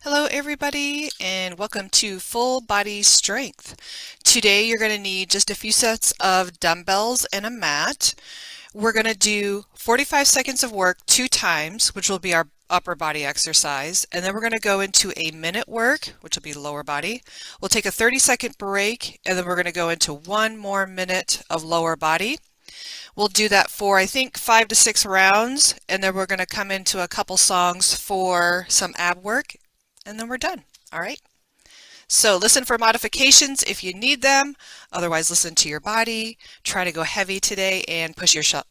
Hello everybody and welcome to Full Body Strength. Today you're going to need just a few sets of dumbbells and a mat. We're going to do 45 seconds of work 2 times, which will be our upper body exercise, and then we're going to go into a minute work, which will be lower body. We'll take a 30-second break, and then we're going to go into 1 more minute of lower body. We'll do that for, I think, 5 to 6 rounds, and then we're going to come into a couple songs for some ab work, and then we're done. All right. So listen for modifications if you need them. Otherwise, listen to your body. Try to go heavy today and push yourself.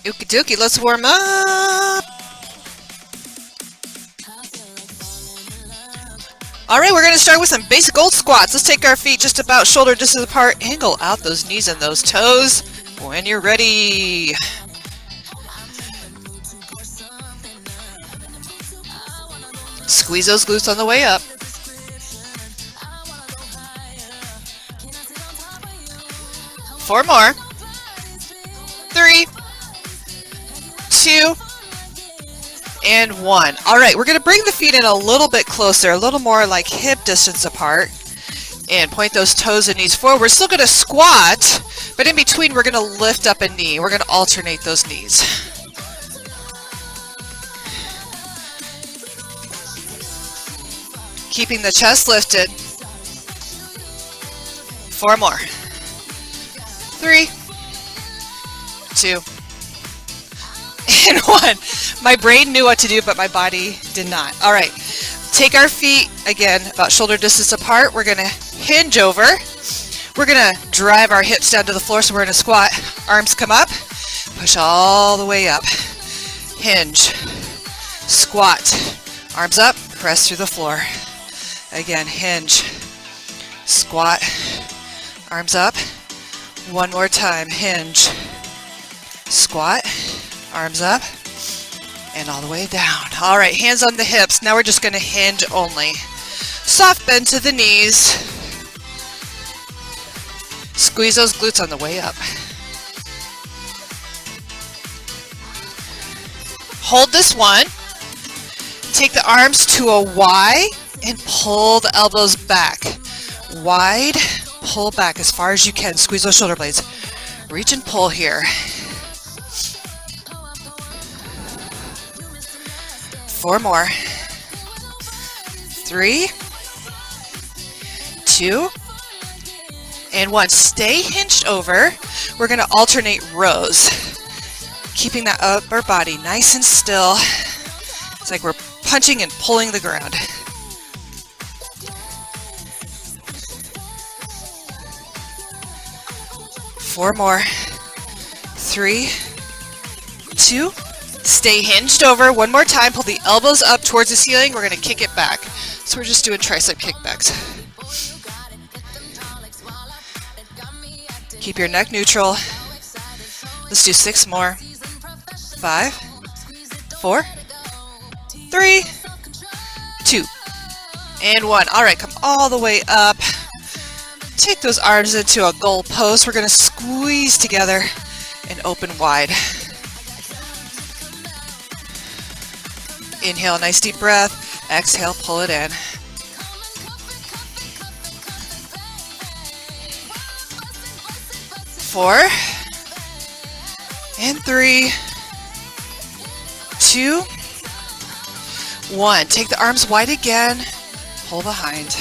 Okie dokie, let's warm up. All right, we're going to start with some basic old squats. Let's take our feet just about shoulder distance apart. Angle out those knees and those toes when you're ready. Squeeze those glutes on the way up. 4 more. 3, 2, and 1. All right, we're going to bring the feet in a little bit closer, a little more like hip distance apart, and point those toes and knees forward. We're still going to squat, but in between we're going to lift up a knee. We're going to alternate those knees. Keeping the chest lifted. 4 more. 3, 2, and 1. My brain knew what to do, but my body did not. All right, take our feet, again, about shoulder distance apart. We're going to hinge over. We're going to drive our hips down to the floor, so we're going to squat. Arms come up, push all the way up. Hinge, squat, arms up, press through the floor. Again, hinge, squat, arms up. One more time, hinge, squat, arms up, and all the way down. All right, hands on the hips. Now we're just going to hinge only. Soft bend to the knees. Squeeze those glutes on the way up. Hold this one. Take the arms to a Y and pull the elbows back. Wide, pull back as far as you can. Squeeze those shoulder blades. Reach and pull here. 4 more. 3, 2, and 1. Stay hinged over. We're going to alternate rows, keeping that upper body nice and still. It's like we're punching and pulling the ground. 4 more. 3, 2. Stay hinged over. One more time. Pull the elbows up towards the ceiling. We're going to kick it back. So we're just doing tricep kickbacks. Keep your neck neutral. Let's do 6 more. 5, 4, 3, 2, and 1. All right, come all the way up. Take those arms into a goal post. We're going to squeeze together and open wide. Inhale, nice deep breath. Exhale, pull it in. 4, and 3, 2, 1. Take the arms wide again. Pull behind.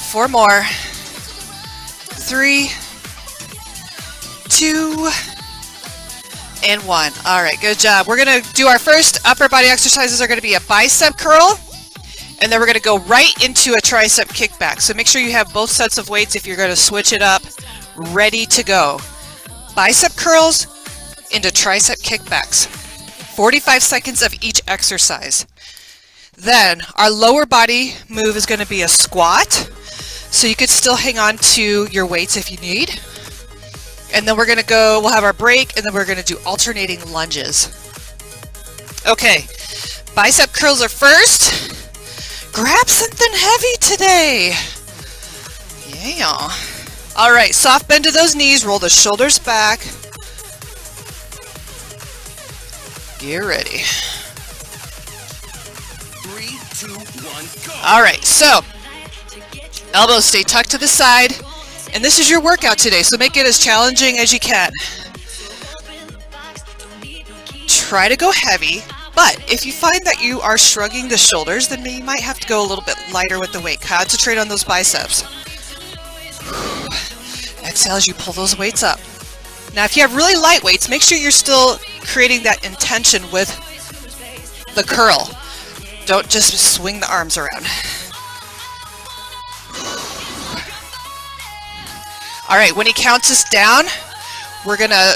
4 more. 3, 2, and 1. All right, good job. We're going to do our first upper body exercises are going to be a bicep curl, and then we're going to go right into a tricep kickback. So make sure you have both sets of weights if you're going to switch it up, ready to go. Bicep curls into tricep kickbacks. 45 seconds of each exercise. Then our lower body move is going to be a squat. So you could still hang on to your weights if you need. And then we're going to go, we'll have our break, and then we're going to do alternating lunges. Okay, bicep curls are first. Grab something heavy today. Damn. All right, soft bend to those knees, roll the shoulders back. Get ready. 3, 2, 1, go. All right, so elbows stay tucked to the side, and this is your workout today, so make it as challenging as you can. Try to go heavy, but if you find that you are shrugging the shoulders, then you might have to go a little bit lighter with the weight. Concentrate on those biceps. Exhale as you pull those weights up. Now, if you have really light weights, make sure you're still creating that intention with the curl. Don't just swing the arms around. All right, when he counts us down, we're gonna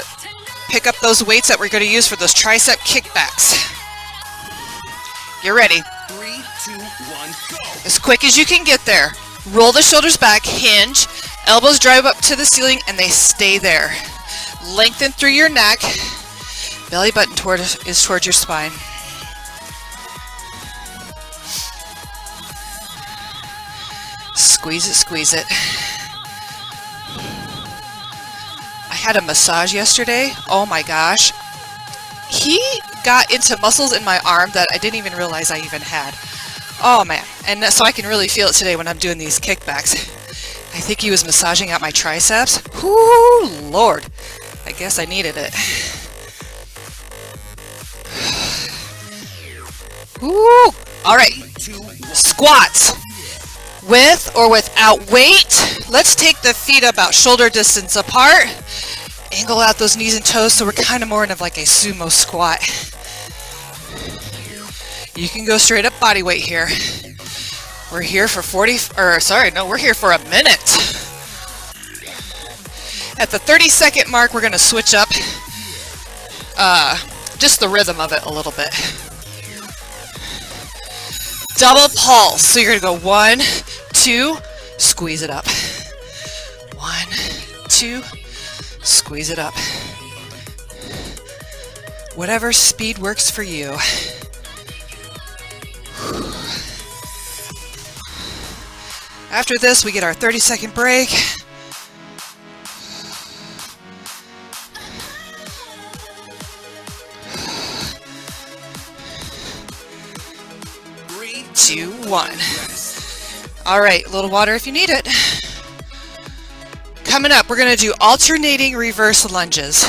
pick up those weights that we're gonna use for those tricep kickbacks. Get ready. 3, 2, 1, go. As quick as you can get there. Roll the shoulders back, hinge, elbows drive up to the ceiling, and they stay there. Lengthen through your neck. Belly button is towards your spine. Squeeze it, squeeze it. I had a massage yesterday. Oh my gosh. He got into muscles in my arm that I didn't even realize I even had. Oh man. And so I can really feel it today when I'm doing these kickbacks. I think he was massaging out my triceps. Whoo, Lord. I guess I needed it. Woo. All right. Squats. With or without weight. Let's take the feet about shoulder distance apart. Angle out those knees and toes so we're kind of more in like a sumo squat. You can go straight up body weight here. We're here for we're here for a minute. At the 30-second mark, we're going to switch up just the rhythm of it a little bit. Double pulse. So you're going to go 1, 2, squeeze it up. 1, 2, squeeze it up. Whatever speed works for you. After this, we get our 30-second break. 3, 2, 1. All right, a little water if you need it. Coming up, we're going to do alternating reverse lunges.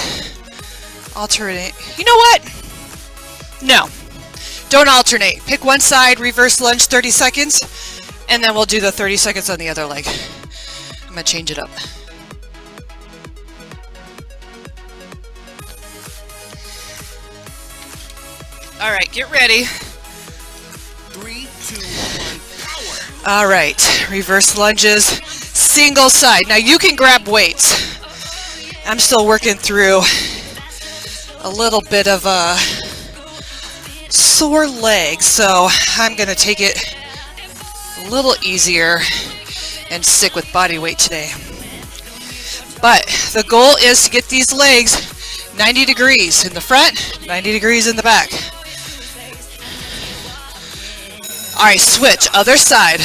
Alternate. You know what? No. Don't alternate. Pick one side, reverse lunge 30 seconds, and then we'll do the 30 seconds on the other leg. I'm going to change it up. All right, get ready. 3, 2, 1, power. All right, reverse lunges, single side. Now you can grab weights. I'm still working through a little bit of a sore leg, so I'm going to take it a little easier and stick with body weight today. But the goal is to get these legs 90 degrees in the front, 90 degrees in the back. All right, switch, other side.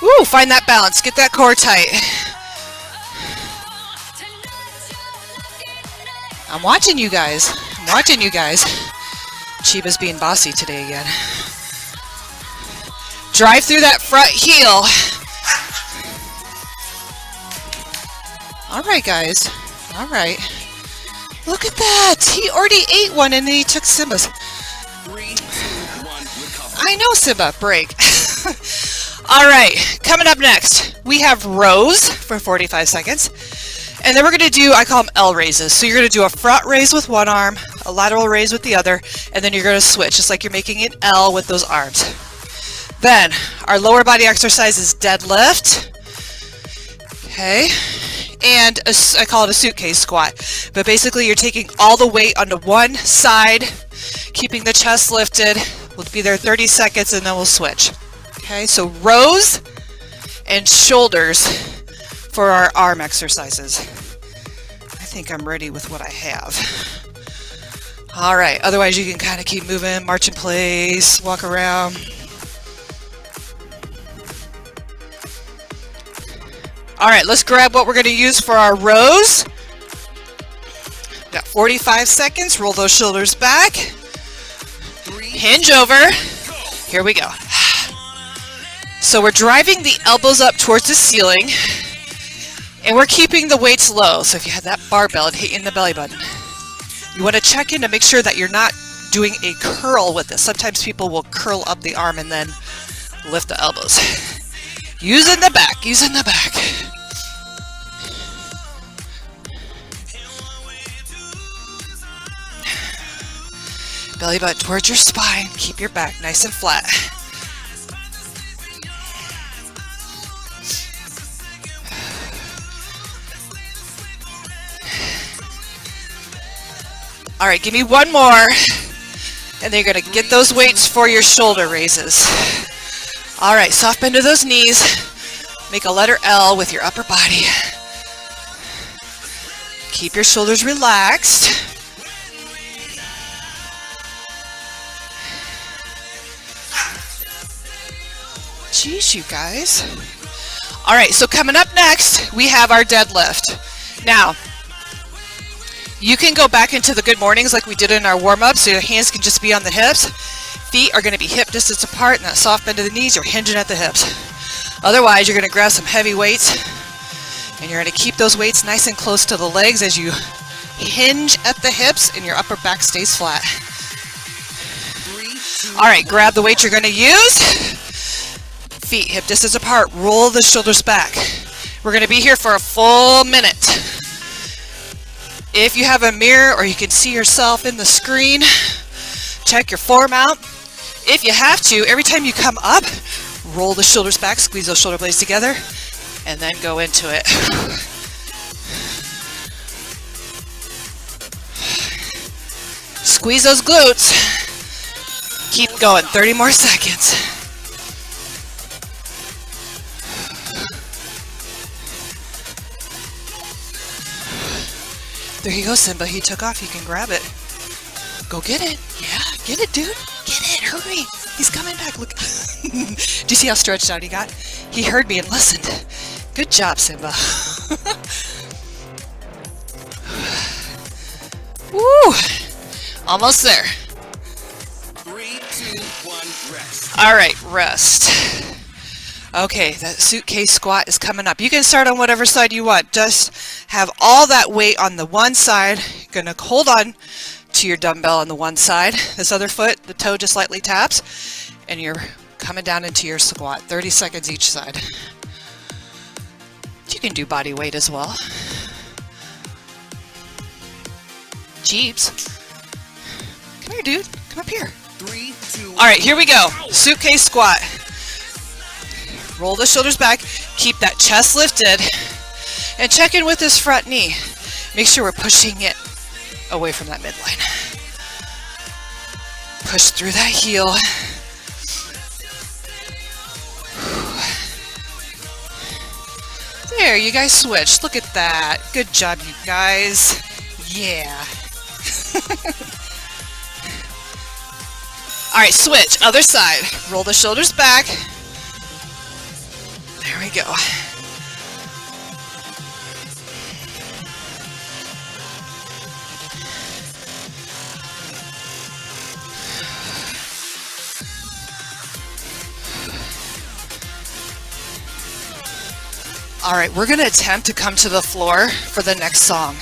Woo, find that balance, get that core tight. I'm watching you guys. I'm watching you guys. Chiba's being bossy today again. Drive through that front heel. All right, guys. All right. Look at that. He already ate one and then he took Simba's. 3, 2, 1, recover. I know, Simba. Break. All right. Coming up next, we have rows for 45 seconds. And then we're going to do, I call them L raises. So you're going to do a front raise with one arm, a lateral raise with the other, and then you're going to switch, just like you're making an L with those arms. Then, our lower body exercise is deadlift. Okay. And I call it a suitcase squat. But basically, you're taking all the weight onto one side, keeping the chest lifted. We'll be there 30 seconds, and then we'll switch. Okay, so rows and shoulders for our arm exercises. I think I'm ready with what I have. All right, otherwise you can kind of keep moving, march in place, walk around. All right, let's grab what we're going to use for our rows. Got 45 seconds. Roll those shoulders back. 3, Hinge over. Here we go. So we're driving the elbows up towards the ceiling, and we're keeping the weights low. So if you had that barbell, it'd hit you in the belly button. You want to check in to make sure that you're not doing a curl with this. Sometimes people will curl up the arm and then lift the elbows. Using the back, using the back. Belly button towards your spine. Keep your back nice and flat. All right, give me one more. And then you're going to get those weights for your shoulder raises. All right, soft bend to those knees. Make a letter L with your upper body. Keep your shoulders relaxed. Jeez, you guys. All right, so coming up next, we have our deadlift. Now, you can go back into the good mornings like we did in our warm-up, so your hands can just be on the hips. Feet are going to be hip distance apart, and that soft bend of the knees, you're hinging at the hips. Otherwise, you're going to grab some heavy weights, and you're going to keep those weights nice and close to the legs as you hinge at the hips, and your upper back stays flat. 3, 2, All right, grab the weight you're going to use. Feet hip distance apart. Roll the shoulders back. We're going to be here for a full minute. If you have a mirror or you can see yourself in the screen, check your form out. If you have to, every time you come up, roll the shoulders back, squeeze those shoulder blades together, and then go into it. Squeeze those glutes. Keep going, 30 more seconds. There you go, Simba. He took off. You can grab it. Go get it. Yeah, get it, dude. Get it. Hurry. He's coming back. Look. Do you see how stretched out he got? He heard me and listened. Good job, Simba. Woo. Almost there. 3, 2, 1, rest. All right, rest. Okay, that suitcase squat is coming up. You can start on whatever side you want. Just have all that weight on the one side. You're going to hold on to your dumbbell on the one side. This other foot, the toe just lightly taps, and you're coming down into your squat. 30 seconds each side. You can do body weight as well. Jeeps. Come here, dude. Come up here. 3, 2, All right, here we go. Suitcase squat. Roll the shoulders back. Keep that chest lifted. And check in with this front knee. Make sure we're pushing it away from that midline. Push through that heel. There, you guys switched. Look at that. Good job, you guys. Yeah. All right, switch. Other side. Roll the shoulders back. There we go. All right, we're going to attempt to come to the floor for the next song.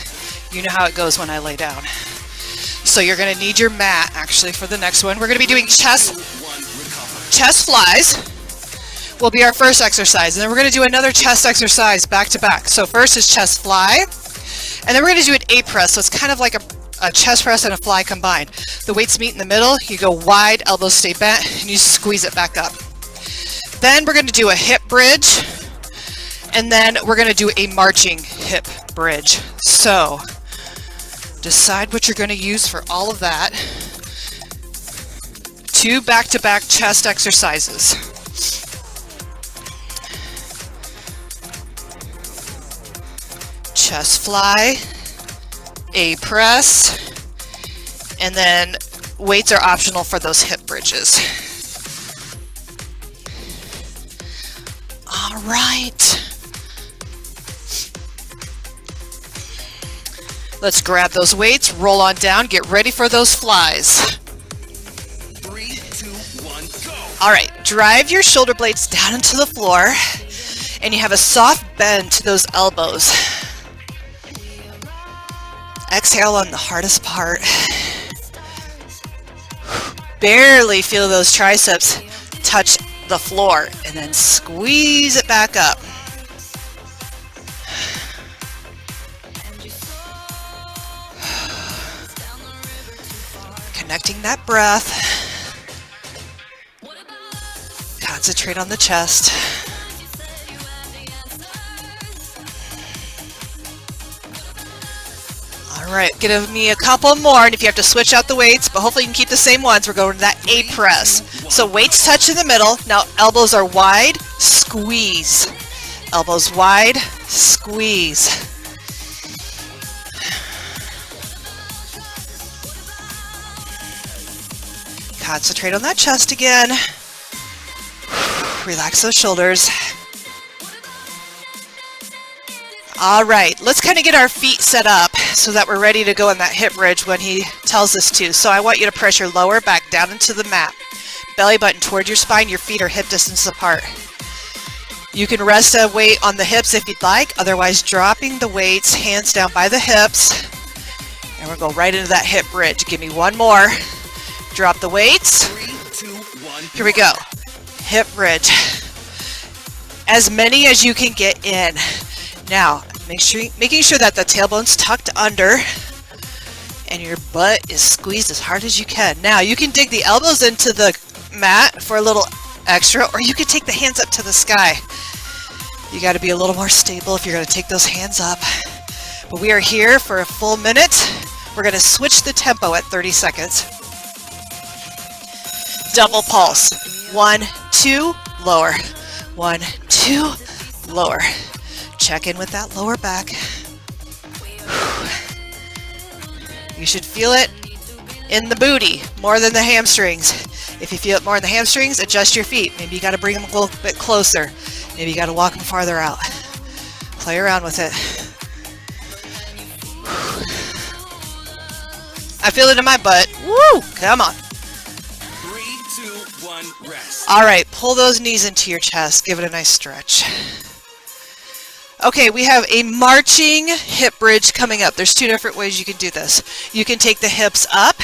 You know how it goes when I lay down. So you're going to need your mat, actually, for the next one. We're going to be doing chest flies. Will be our first exercise, and then we're going to do another chest exercise back to back. So first is chest fly, and then we're going to do an A press. So it's kind of like a chest press and a fly combined. The weights meet in the middle. You go wide, elbows stay bent, and you squeeze it back up. Then we're going to do a hip bridge, and then we're going to do a marching hip bridge. So decide what you're going to use for all of that. 2 back-to-back chest exercises. Chest fly, A press, and then weights are optional for those hip bridges. All right. Let's grab those weights, roll on down, get ready for those flies. 3, 2, 1, go. All right, drive your shoulder blades down into the floor, and you have a soft bend to those elbows. Exhale on the hardest part. Barely feel those triceps touch the floor, and then squeeze it back up. Connecting that breath. Concentrate on the chest. All right, give me a couple more, and if you have to switch out the weights, but hopefully you can keep the same ones, we're going to that A press. So weights touch in the middle. Now elbows are wide, squeeze. Elbows wide, squeeze. Concentrate on that chest again. Relax those shoulders. All right, let's kind of get our feet set up so that we're ready to go in that hip bridge when he tells us to. So I want you to press your lower back down into the mat. Belly button toward your spine, your feet are hip distance apart. You can rest a weight on the hips if you'd like, otherwise dropping the weights, hands down by the hips. And we'll go right into that hip bridge. Give me one more. Drop the weights. 3, 2, 1. Here we go. Hip bridge. As many as you can get in. Now, making sure that the tailbone's tucked under and your butt is squeezed as hard as you can. Now, you can dig the elbows into the mat for a little extra, or you can take the hands up to the sky. You got to be a little more stable if you're going to take those hands up. But we are here for a full minute. We're going to switch the tempo at 30 seconds. Double pulse. 1, 2, lower. 1, 2, lower. Check in with that lower back. You should feel it in the booty more than the hamstrings. If you feel it more in the hamstrings, adjust your feet. Maybe you got to bring them a little bit closer. Maybe you got to walk them farther out. Play around with it. I feel it in my butt. Woo! Come on. 3, 2, 1, rest. All right, pull those knees into your chest. Give it a nice stretch. Okay, we have a marching hip bridge coming up. There's two different ways you can do this. You can take the hips up,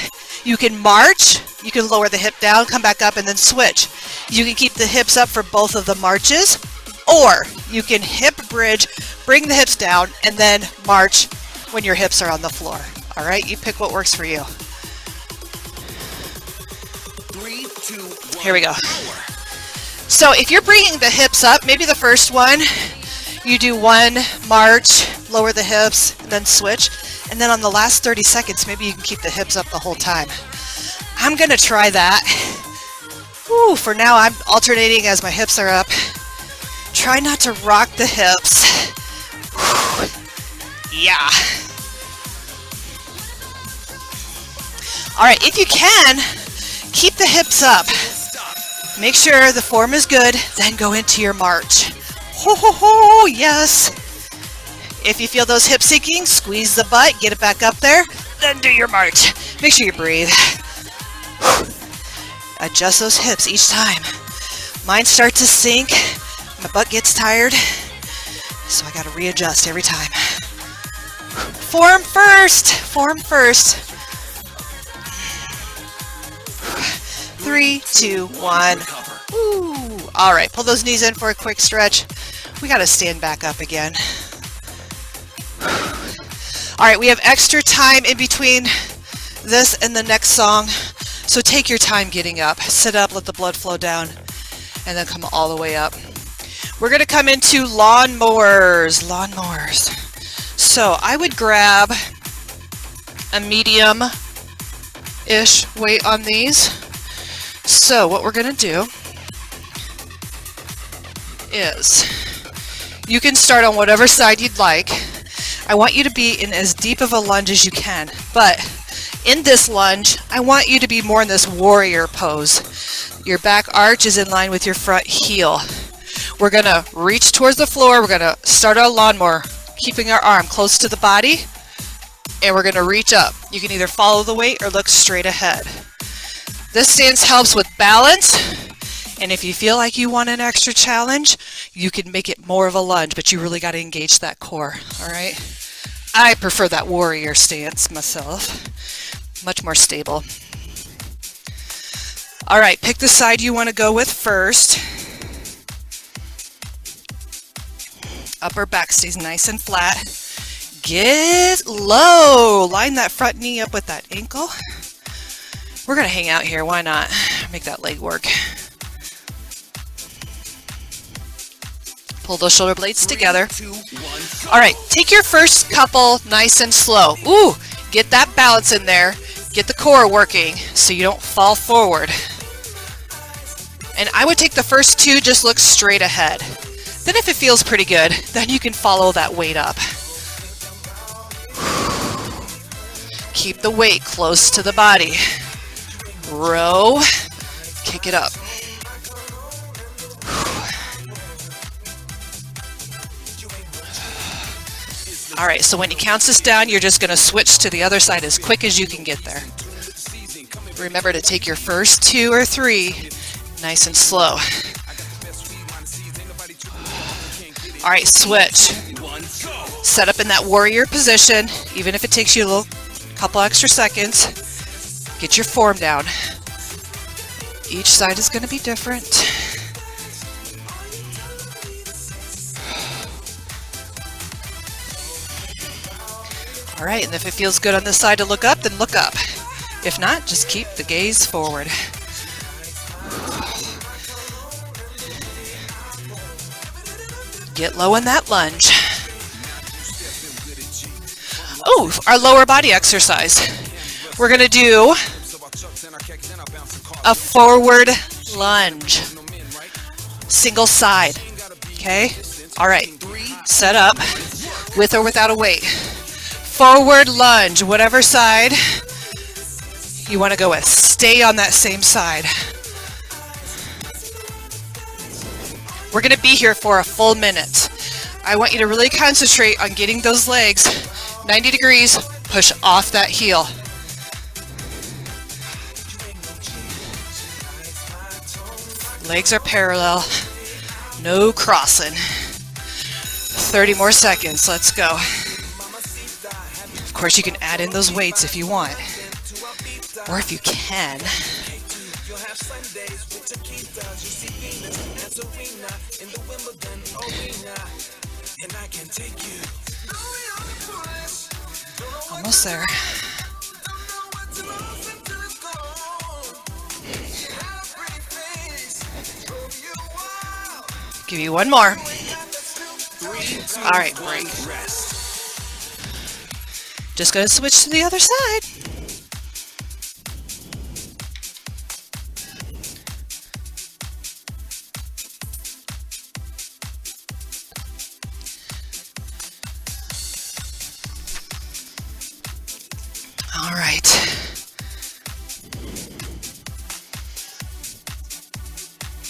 you can march, you can lower the hip down, come back up, and then switch. You can keep the hips up for both of the marches, or you can hip bridge, bring the hips down, and then march when your hips are on the floor. All right, you pick what works for you. 3, 2, 1. Here we go. Lower. So if you're bringing the hips up, maybe the first one, you do one march, lower the hips, and then switch. And then on the last 30 seconds, maybe you can keep the hips up the whole time. I'm going to try that. Woo, for now, I'm alternating as my hips are up. Try not to rock the hips. Whew. Yeah. All right, if you can, keep the hips up. Make sure the form is good, then go into your march. Ho, ho, ho, yes. If you feel those hips sinking, squeeze the butt, get it back up there, then do your march. Make sure you breathe. Adjust those hips each time. Mine start to sink, my butt gets tired, so I gotta readjust every time. Form first, form first. 3, 2, 1. Ooh. All right, pull those knees in for a quick stretch. We got to stand back up again. All right, we have extra time in between this and the next song, so take your time getting up. Sit up, let the blood flow down, and then come all the way up. We're going to come into lawnmowers. Lawnmowers. So I would grab a medium-ish weight on these. So what we're going to do is, you can start on whatever side you'd like. I want you to be in as deep of a lunge as you can, but in this lunge, I want you to be more in this warrior pose. Your back arch is in line with your front heel. We're going to reach towards the floor. We're going to start our lawnmower, keeping our arm close to the body. and we're going to reach up. You can either follow the weight or look straight ahead. This stance helps with balance, and if you feel like you want an extra challenge, you can make it more of a lunge, but you really got to engage that core, all right? I prefer that warrior stance myself, much more stable. All right, pick the side you want to go with first. Upper back stays nice and flat. Get low. Line that front knee up with that ankle. We're going to hang out here. Why not? Make that leg work. Pull those shoulder blades together. 3, 2, 1, go. All right, take your first couple nice and slow. Ooh, get that balance in there. Get the core working so you don't fall forward. And I would take the first two, just look straight ahead. Then if it feels pretty good, then you can follow that weight up. Keep the weight close to the body. Row, kick it up. All right, so when he counts us down, you're just going to switch to the other side as quick as you can get there. Remember to take your first 2 or 3 nice and slow. All right, switch. Set up in that warrior position, even if it takes you a couple extra seconds. Get your form down. Each side is going to be different. All right, and if it feels good on this side to look up, then look up. If not, just keep the gaze forward. Get low in that lunge. Oh, our lower body exercise. We're going to do a forward lunge. Single side. Okay? All right. Set up with or without a weight. Forward lunge, whatever side you want to go with. Stay on that same side. We're going to be here for a full minute. I want you to really concentrate on getting those legs 90 degrees, push off that heel. Legs are parallel, no crossing. 30 more seconds, let's go. Of course, you can add in those weights if you want, or if you can. Almost there. Give you one more. 3, 2, All right, 1, break. rest. Just gonna switch to the other side. All right.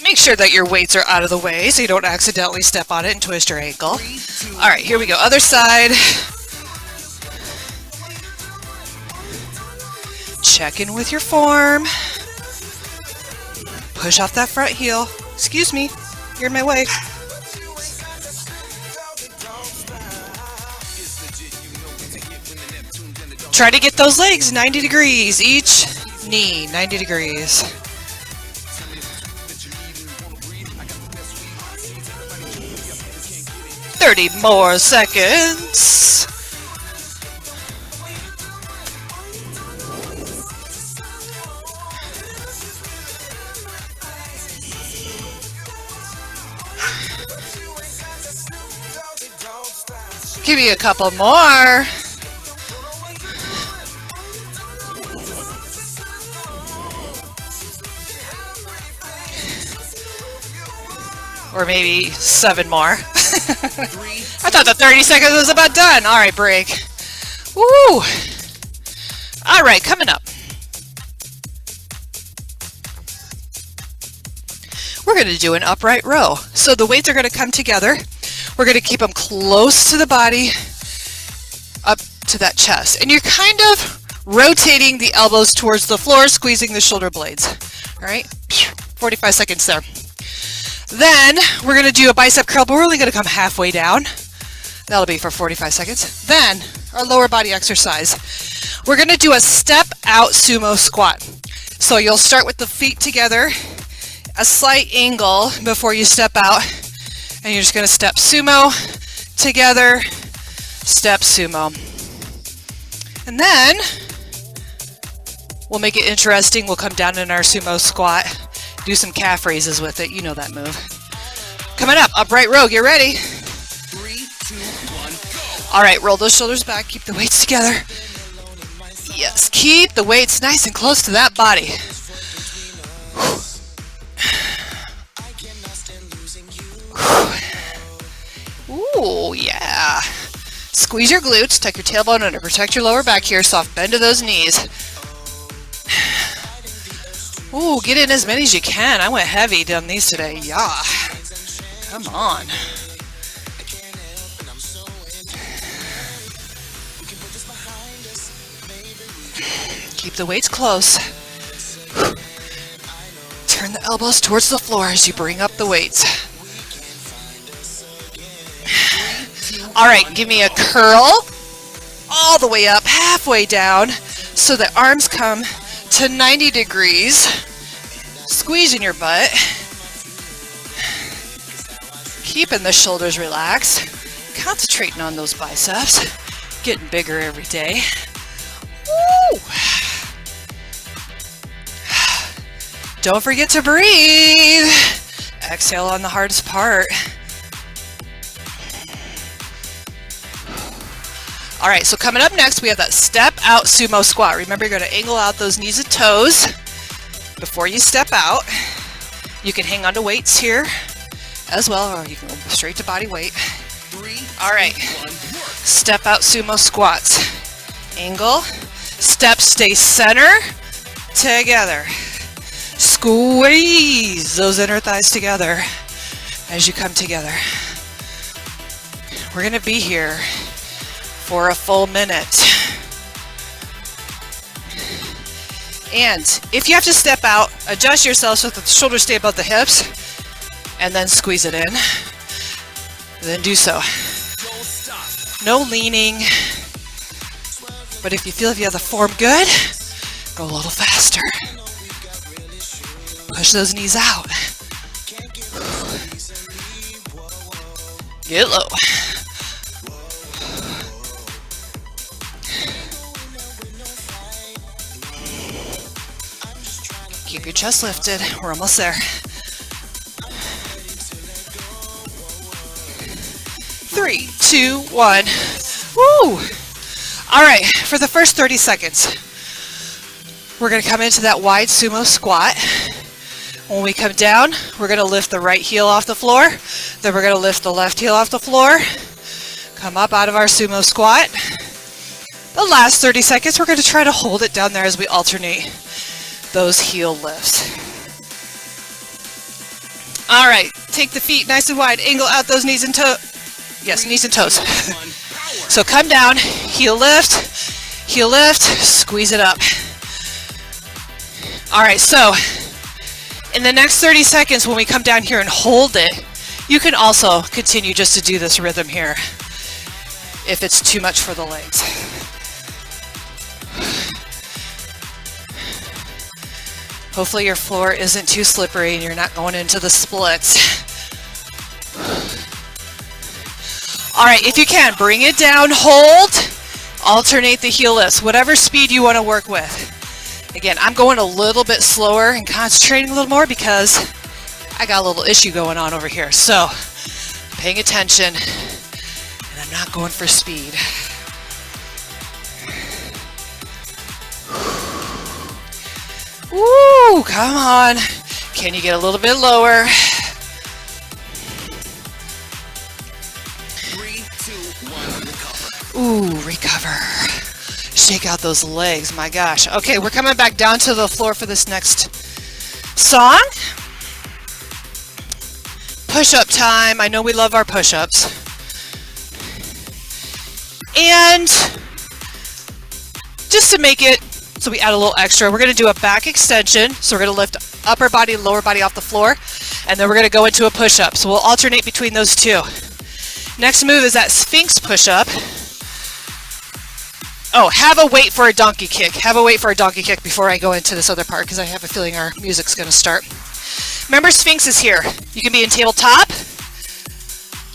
Make sure that your weights are out of the way so you don't accidentally step on it and twist your ankle. 3, 2, All right, here we go. Other side. Check in with your form. Push off that front heel. Excuse me, you're in my way. Try to get those legs 90 degrees, each knee 90 degrees. Thirty more seconds. Give me a couple more. Or maybe 7 more. 3, I thought the 30 seconds was about done. All right, break. Woo! All right, coming up. We're going to do an upright row. So the weights are going to come together. We're going to keep them close to the body, up to that chest. And you're kind of rotating the elbows towards the floor, squeezing the shoulder blades. All right, 45 seconds there. Then we're going to do a bicep curl, but we're only going to come halfway down. That'll be for 45 seconds. Then our lower body exercise. We're going to do a step out sumo squat. So you'll start with the feet together, a slight angle before you step out, and you're just going to step sumo together, step sumo. And then we'll make it interesting. We'll come down in our sumo squat, do some calf raises with it. You know that move. Coming up, upright row. Get ready. 3, 2, 1, go. All right, roll those shoulders back. Keep the weights together. Yes, keep the weights nice and close to that body. Ooh, yeah. Squeeze your glutes, tuck your tailbone under, protect your lower back here, soft bend to those knees. Ooh, get in as many as you can. I went heavy on these today. Yeah. Come on. Keep the weights close. Turn the elbows towards the floor as you bring up the weights. All right, give me a curl all the way up, halfway down, so the arms come to 90 degrees. Squeezing your butt. Keeping the shoulders relaxed. Concentrating on those biceps. Getting bigger every day. Woo! Don't forget to breathe. Exhale on the hardest part. All right, so coming up next, we have that step out sumo squat. Remember, you're going to angle out those knees and toes before you step out. You can hang on to weights here as well, or you can go straight to body weight. 3, All right, 2, 1, work. step out sumo squats. Angle, step, stay center, together. Squeeze those inner thighs together as you come together. We're going to be here for a full minute. And if you have to step out, adjust yourself so that the shoulders stay above the hips, and then squeeze it in. Then do so. Don't stop. No leaning. But if you feel you have the form good, go a little faster. Push those knees out. Get low. Keep your chest lifted. We're almost there. 3, 2, 1. Woo! All right, for the first 30 seconds, we're going to come into that wide sumo squat. When we come down, we're going to lift the right heel off the floor. Then we're going to lift the left heel off the floor. Come up out of our sumo squat. The last 30 seconds, we're going to try to hold it down there as we alternate those heel lifts. All right, take the feet nice and wide. Angle out those knees and toes. Yes, knees and toes. 1, power. So come down, heel lift, squeeze it up. All right, so in the next 30 seconds when we come down here and hold it, you can also continue just to do this rhythm here if it's too much for the legs. Hopefully your floor isn't too slippery and you're not going into the splits. All right, if you can, bring it down, hold, alternate the heel lifts, whatever speed you want to work with. Again, I'm going a little bit slower and concentrating a little more because I got a little issue going on over here. So, paying attention, and I'm not going for speed. Woo, come on. Can you get a little bit lower? 3, 2, 1, recover. Ooh, recover. Shake out those legs, my gosh. Okay, we're coming back down to the floor for this next song. Push-up time. I know we love our push-ups. And just to make it so we add a little extra, we're going to do a back extension. So we're going to lift upper body and lower body off the floor, and then we're going to go into a push-up. So we'll alternate between those two. Next move is that Sphinx push-up. Oh, have a wait for a donkey kick. Have a wait for a donkey kick before I go into this other part, because I have a feeling our music's going to start. Remember, Sphinx is here. You can be in tabletop,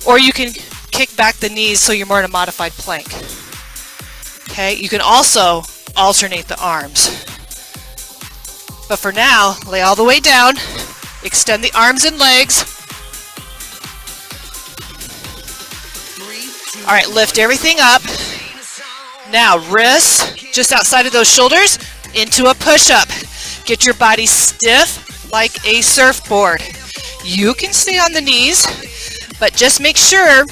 or you can kick back the knees so you're more in a modified plank. Okay, you can also alternate the arms. But for now, lay all the way down, extend the arms and legs. All right, lift everything up. Now, wrists just outside of those shoulders into a push-up. Get your body stiff like a surfboard. You can stay on the knees, but just make sure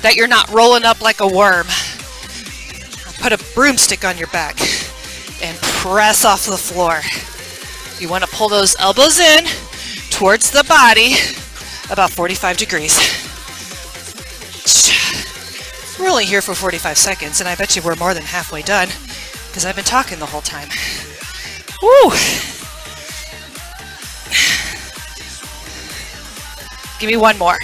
that you're not rolling up like a worm. Put a broomstick on your back and press off the floor. You want to pull those elbows in towards the body, about 45 degrees. We're only here for 45 seconds, and I bet you we're more than halfway done, because I've been talking the whole time. Woo! Give me one more.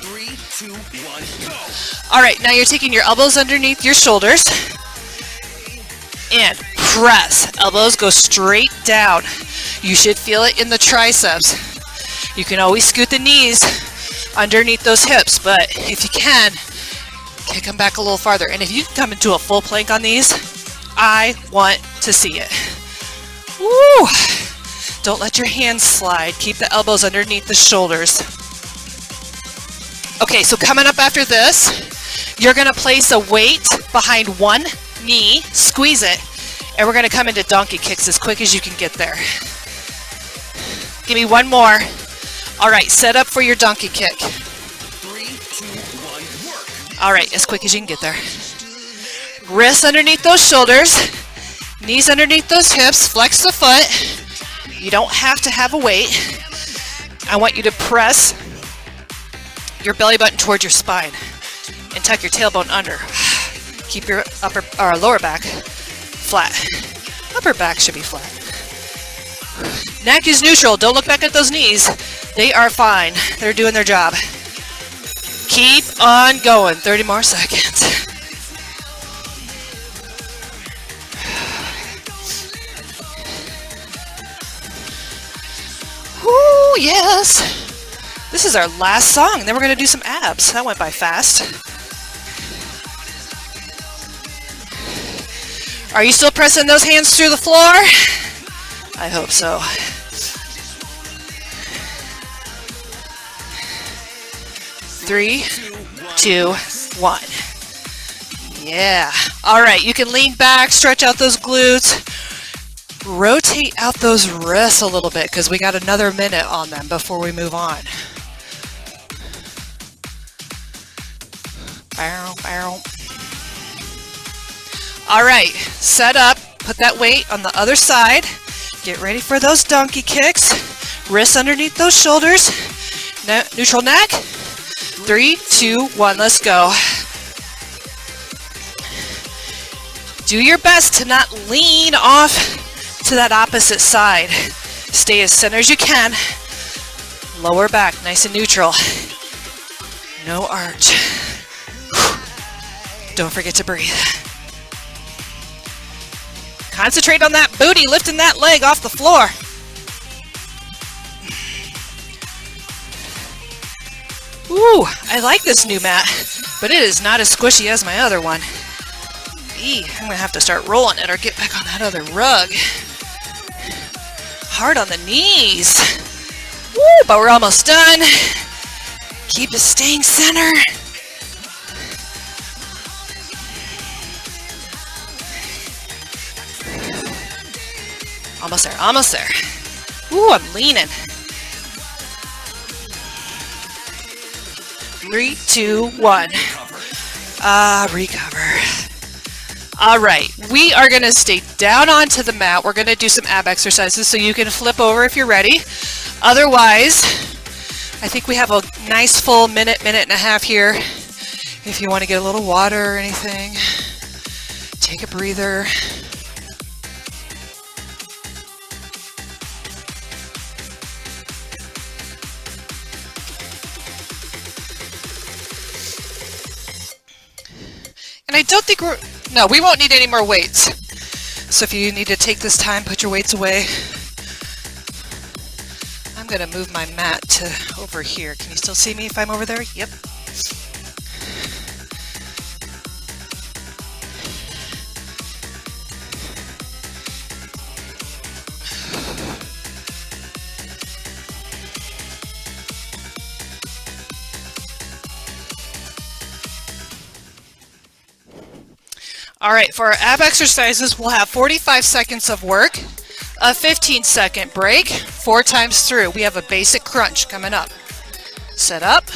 3, 2, 1, go! All right, now you're taking your elbows underneath your shoulders and press. Elbows go straight down. You should feel it in the triceps. You can always scoot the knees underneath those hips, but if you can, kick them back a little farther. And if you come into a full plank on these, I want to see it. Woo! Don't let your hands slide. Keep the elbows underneath the shoulders. Okay, so coming up after this, you're going to place a weight behind one knee, squeeze it, and we're going to come into donkey kicks as quick as you can get there. Give me one more. All right, set up for your donkey kick. 3, 2, 1, work! All right, as quick as you can get there. Wrists underneath those shoulders, knees underneath those hips, flex the foot. You don't have to have a weight. I want you to press your belly button towards your spine and tuck your tailbone under. Keep your upper or lower back flat. Upper back should be flat. Neck is neutral. Don't look back at those knees. They are fine. They're doing their job. Keep on going. 30 more seconds. Woo, yes. This is our last song. Then we're going to do some abs. That went by fast. Are you still pressing those hands through the floor? I hope so. 3, 2, 1. Yeah. All right, you can lean back, stretch out those glutes, rotate out those wrists a little bit because we got another minute on them before we move on. Bow, bow. All right, set up, put that weight on the other side. Get ready for those donkey kicks. Wrists underneath those shoulders. Neutral neck. 3, 2, 1, let's go. Do your best to not lean off to that opposite side. Stay as center as you can. Lower back, nice and neutral. No arch. Don't forget to breathe. Concentrate on that booty, lifting that leg off the floor. Ooh, I like this new mat, but it is not as squishy as my other one. I'm gonna have to start rolling it or get back on that other rug. Hard on the knees. Woo, but we're almost done. Keep it staying center. Almost there, almost there. Ooh, I'm leaning. 3, 2, 1. Recover. All right, we are gonna stay down onto the mat. We're gonna do some ab exercises, so you can flip over if you're ready. Otherwise, I think we have a nice full minute and a half here if you want to get a little water or anything. Take a breather. And I don't think we won't need any more weights. So if you need to take this time, put your weights away. I'm gonna move my mat to over here. Can you still see me if I'm over there? Yep. All right, for our ab exercises, we'll have 45 seconds of work, a 15-second break, 4 times through. We have a basic crunch coming up. Set up.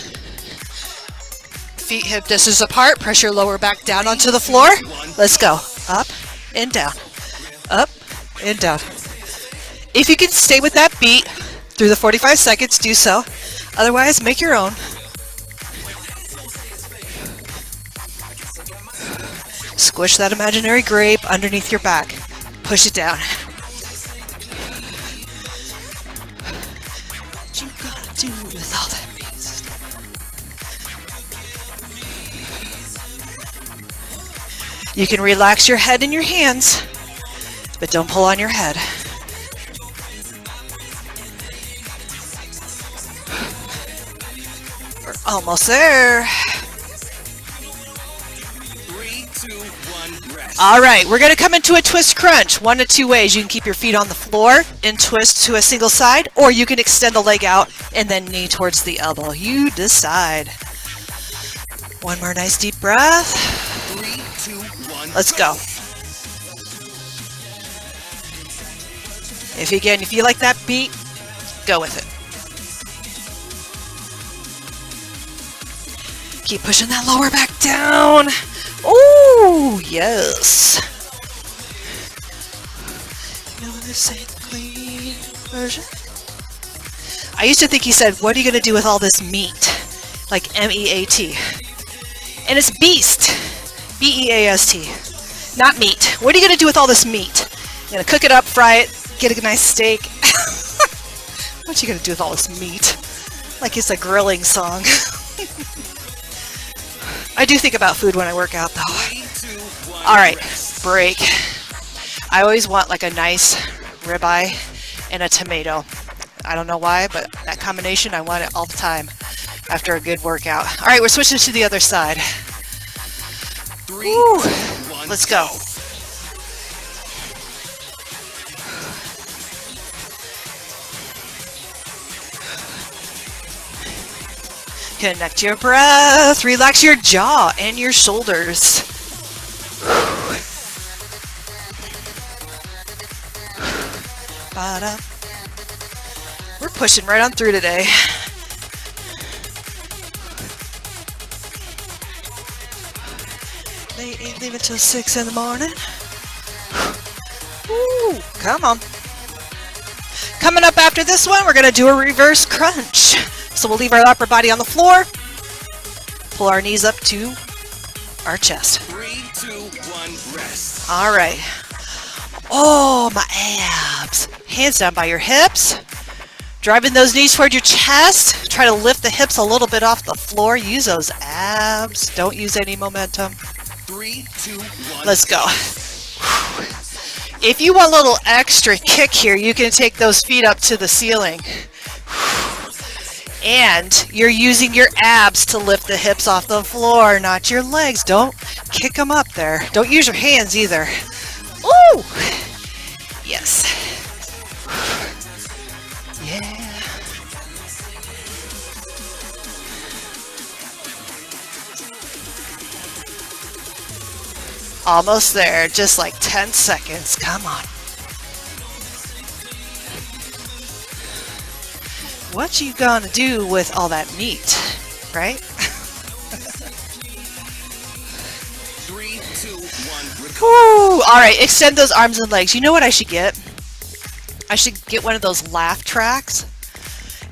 Feet hip distance apart. Press your lower back down onto the floor. Let's go. Up and down. Up and down. If you can stay with that beat through the 45 seconds, do so. Otherwise, make your own. Squish that imaginary grape underneath your back. Push it down. What you gotta do with all that meat? You can relax your head and your hands, but don't pull on your head. We're almost there. All right, we're going to come into a twist crunch. 1 of 2 ways. You can keep your feet on the floor and twist to a single side, or you can extend the leg out and then knee towards the elbow. You decide. One more nice deep breath. 3, 2, 1. Let's go. If you like that beat, go with it. Keep pushing that lower back down. Oh, yes. No, this ain't the clean version. I used to think he said, what are you going to do with all this meat? Like M-E-A-T. And it's beast. B-E-A-S-T. Not meat. What are you going to do with all this meat? You're going to cook it up, fry it, get a nice steak. What are you going to do with all this meat? Like it's a grilling song. I do think about food when I work out, though. 3, 2, 1. All right, break. I always want like a nice ribeye and a tomato. I don't know why, but that combination, I want it all the time after a good workout. All right, we're switching to the other side. 3, Woo. 2, 1. Let's go. Connect your breath, relax your jaw and your shoulders. Ba-da. We're pushing right on through today. They ain't leaving till 6 in the morning. Ooh, come on. Coming up after this one, we're going to do a reverse crunch. So we'll leave our upper body on the floor, pull our knees up to our chest. 3, 2, 1, rest. All right. Oh, my abs. Hands down by your hips. Driving those knees toward your chest. Try to lift the hips a little bit off the floor. Use those abs. Don't use any momentum. 3, 2, 1. Let's go. If you want a little extra kick here, you can take those feet up to the ceiling. And you're using your abs to lift the hips off the floor, not your legs. Don't kick them up there. Don't use your hands either. Ooh! Yes. Yeah. Almost there. Just like 10 seconds. Come on. What you gonna do with all that meat, right? 3, 2, 1, recover. Woo! All right, extend those arms and legs. You know what I should get? I should get one of those laugh tracks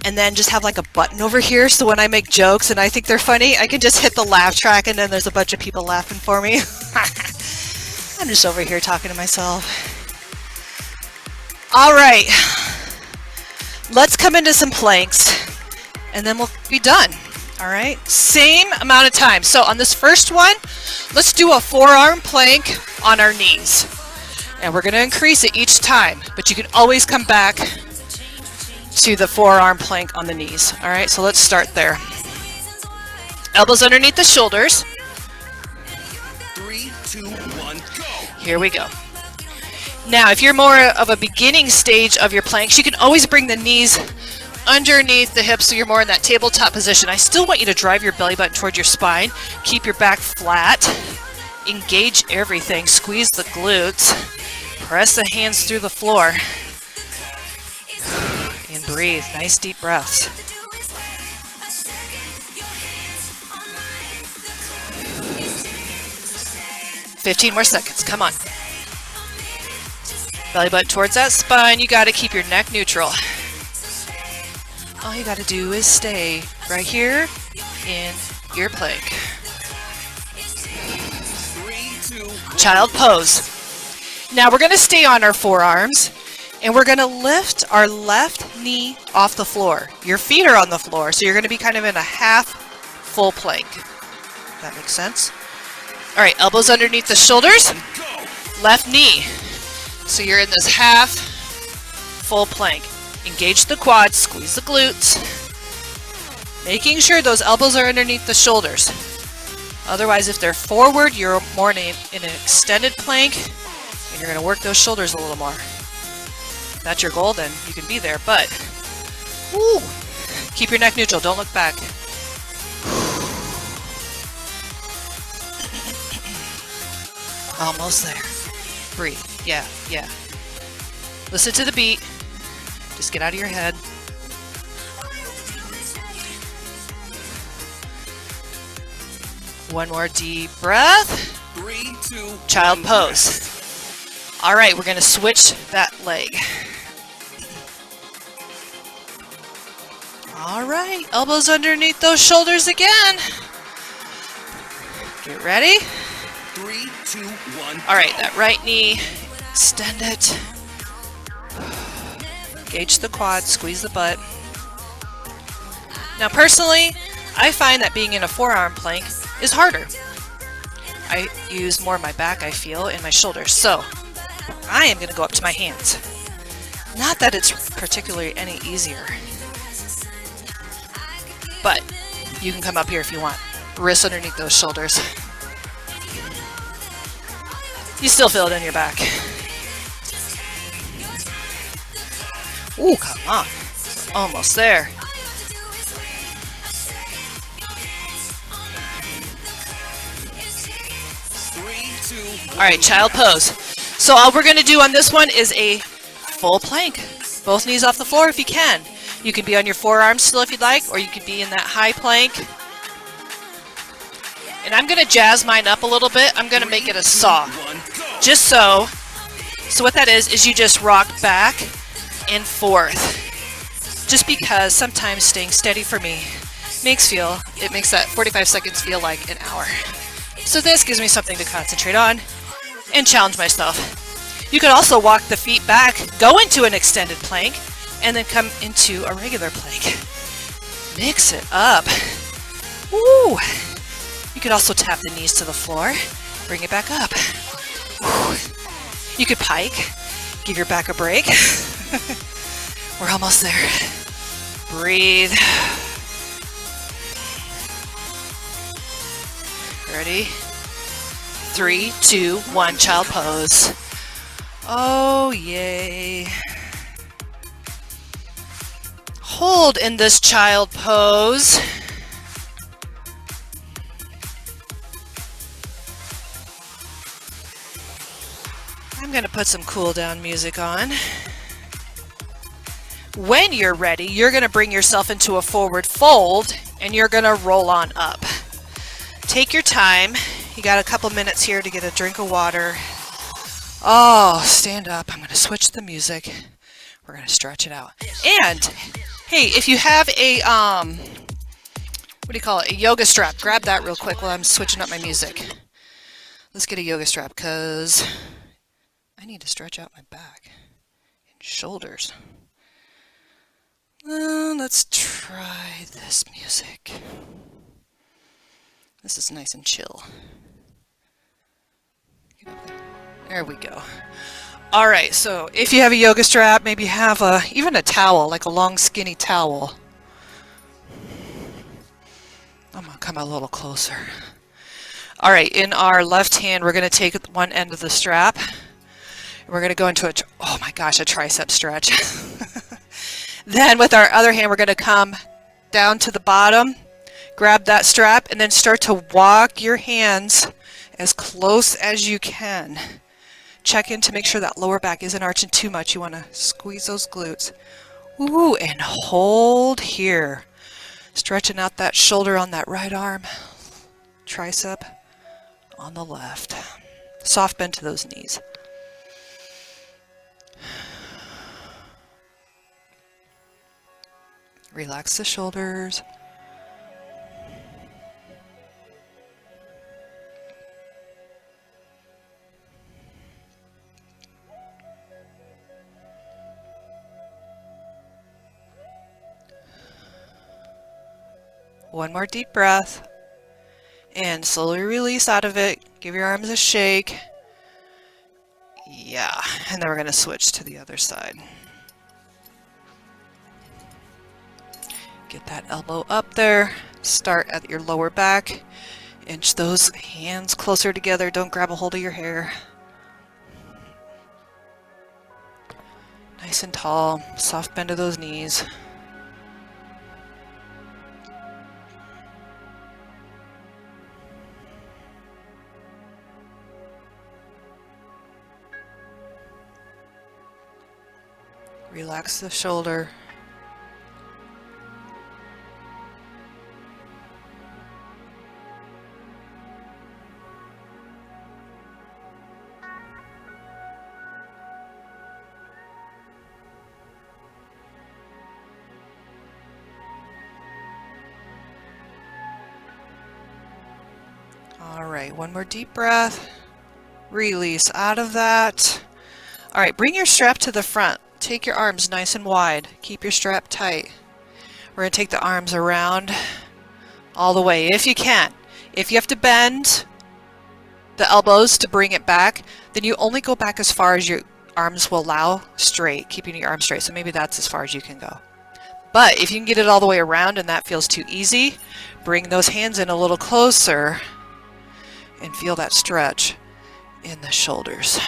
and then just have like a button over here so when I make jokes and I think they're funny, I can just hit the laugh track and then there's a bunch of people laughing for me. I'm just over here talking to myself. All right, let's come into some planks and then we'll be done. All right, same amount of time. So on this first one, let's do a forearm plank on our knees. And we're gonna increase it each time, but you can always come back to the forearm plank on the knees. All right, so let's start there. Elbows underneath the shoulders. 3, 2, 1, go. Here we go. Now, if you're more of a beginning stage of your planks, you can always bring the knees underneath the hips so you're more in that tabletop position. I still want you to drive your belly button towards your spine. Keep your back flat. Engage everything. Squeeze the glutes. Press the hands through the floor. And breathe. Nice deep breaths. "15 more seconds. Come on. Belly button towards that spine. You got to keep your neck neutral. All you got to do is stay right here in your plank. 3, 2, 1. Child pose. Now we're going to stay on our forearms and we're going to lift our left knee off the floor. Your feet are on the floor, so you're going to be kind of in a half full plank. That makes sense? All right, elbows underneath the shoulders, left knee. So you're in this half full plank. Engage the quads, squeeze the glutes. Making sure those elbows are underneath the shoulders. Otherwise, if they're forward, you're more in an extended plank, and you're going to work those shoulders a little more. If that's your goal, then you can be there, but woo, keep your neck neutral. Don't look back. Almost there. Breathe. Yeah, yeah. Listen to the beat. Just get out of your head. One more deep breath. 3, 2, Child 1, pose. rest. All right, we're going to switch that leg. All right, elbows underneath those shoulders again. Get ready. 3, 2, 1. All right, that right knee, extend it. Engage the quad, squeeze the butt. Now, personally, I find that being in a forearm plank is harder. I use more of my back, I feel, and my shoulders. So, I am going to go up to my hands. Not that it's particularly any easier, but you can come up here if you want. Wrists underneath those shoulders. You still feel it in your back. Ooh, come on. We're almost there. All right, child pose. So all we're going to do on this one is a full plank. Both knees off the floor if you can. You can be on your forearms still if you'd like, or you could be in that high plank. And I'm going to jazz mine up a little bit. I'm going to make it a saw. Just so what that is you just rock back and forth. Just because sometimes staying steady for me makes that 45 seconds feel like an hour. So this gives me something to concentrate on and challenge myself. You could also walk the feet back, go into an extended plank, and then come into a regular plank. Mix it up. Woo! You could also tap the knees to the floor, bring it back up. Woo. You could pike, give your back a break. We're almost there. Breathe. Ready? 3, 2, 1, child pose. Oh, yay. Hold in this child pose. I'm going to put some cool down music on. When you're ready, you're going to bring yourself into a forward fold and you're going to roll on up. Take your time. You got a couple minutes here to get a drink of water. Oh, stand up. I'm going to switch the music. We're going to stretch it out. And, hey, if you have a, what do you call it? A yoga strap, grab that real quick while I'm switching up my music. Let's get a yoga strap because I need to stretch out my back and shoulders. Let's try this music. This is nice and chill. Get up there. There we go. All right, so if you have a yoga strap, maybe have even a towel, like a long skinny towel. I'm gonna come a little closer. All right, in our left hand, we're gonna take one end of the strap. We're gonna go into oh my gosh, a tricep stretch. Then with our other hand, we're gonna come down to the bottom, grab that strap, and then start to walk your hands as close as you can. Check in to make sure that lower back isn't arching too much. You want to squeeze those glutes. Ooh, and hold here. Stretching out that shoulder on that right arm. Tricep on the left. Soft bend to those knees. Relax the shoulders. One more deep breath. And slowly release out of it. Give your arms a shake. Yeah, and then we're going to switch to the other side. Get that elbow up there. Start at your lower back. Inch those hands closer together. Don't grab a hold of your hair. Nice and tall. Soft bend of those knees. Relax the shoulder. All right, one more deep breath. Release out of that. All right, bring your strap to the front. Take your arms nice and wide. Keep your strap tight. We're going to take the arms around all the way, if you can. If you have to bend the elbows to bring it back, then you only go back as far as your arms will allow straight, keeping your arms straight. So maybe that's as far as you can go. But if you can get it all the way around and that feels too easy, bring those hands in a little closer and feel that stretch in the shoulders.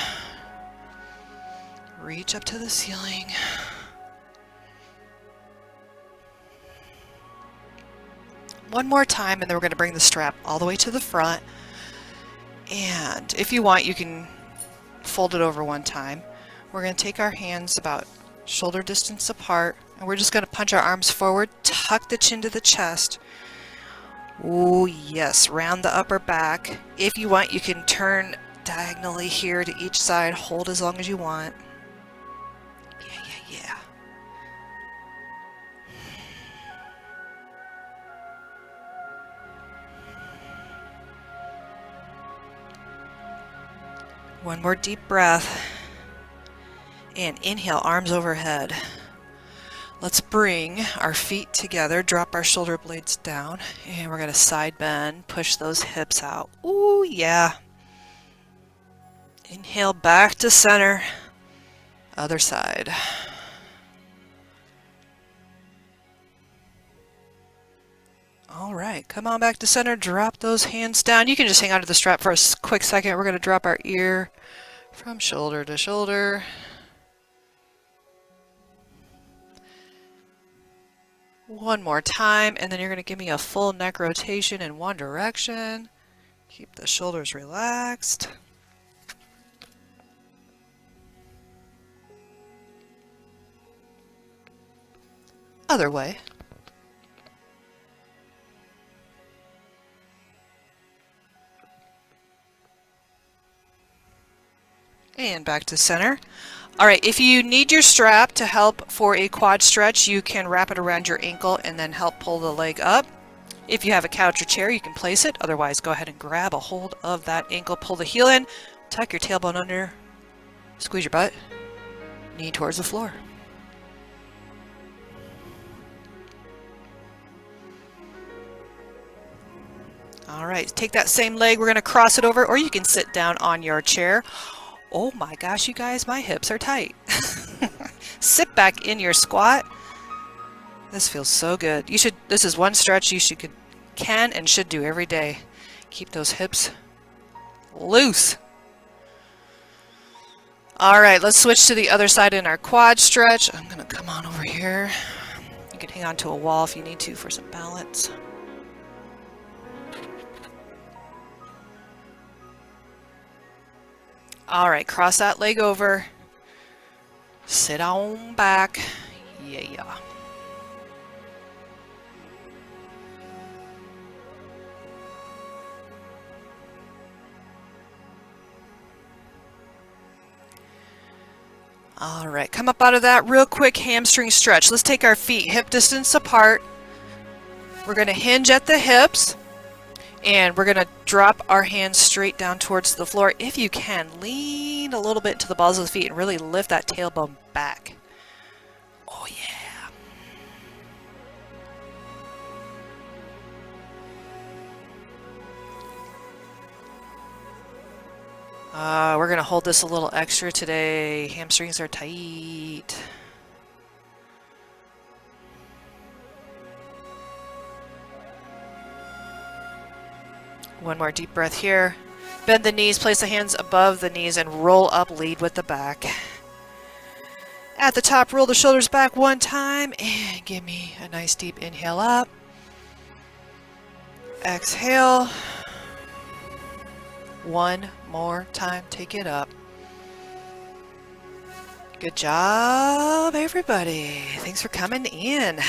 Reach up to the ceiling. One more time, and then we're going to bring the strap all the way to the front. And if you want, you can fold it over one time. We're going to take our hands about shoulder distance apart, and we're just going to punch our arms forward, tuck the chin to the chest. Oh yes, round the upper back. If you want, you can turn diagonally here to each side. Hold as long as you want. Yeah. One more deep breath. And inhale, arms overhead. Let's bring our feet together, drop our shoulder blades down, and we're going to side bend, push those hips out. Ooh, yeah. Inhale back to center. Other side. All right, come on back to center, drop those hands down. You can just hang on to the strap for a quick second. We're going to drop our ear from shoulder to shoulder. One more time, and then you're going to give me a full neck rotation in one direction. Keep the shoulders relaxed. Other way. And back to center. All right, if you need your strap to help for a quad stretch, you can wrap it around your ankle and then help pull the leg up. If you have a couch or chair, you can place it. Otherwise, go ahead and grab a hold of that ankle, pull the heel in, tuck your tailbone under, squeeze your butt, knee towards the floor. All right, take that same leg, we're going to cross it over, or you can sit down on your chair. Oh my gosh, you guys, my hips are tight. Sit back in your squat. This feels so good. This is one stretch you can and should do every day. Keep those hips loose. All right, let's switch to the other side in our quad stretch. I'm going to come on over here. You can hang on to a wall if you need to for some balance. All right, cross that leg over. Sit on back. Yeah. All right, come up out of that real quick hamstring stretch. Let's take our feet hip distance apart. We're going to hinge at the hips. And we're going to drop our hands straight down towards the floor. If you can, lean a little bit to the balls of the feet and really lift that tailbone back. Oh yeah. We're going to hold this a little extra today. Hamstrings are tight. One more deep breath here. Bend the knees, place the hands above the knees, and roll up, lead with the back. At the top, roll the shoulders back one time, and give me a nice deep inhale up. Exhale. One more time, take it up. Good job, everybody. Thanks for coming in.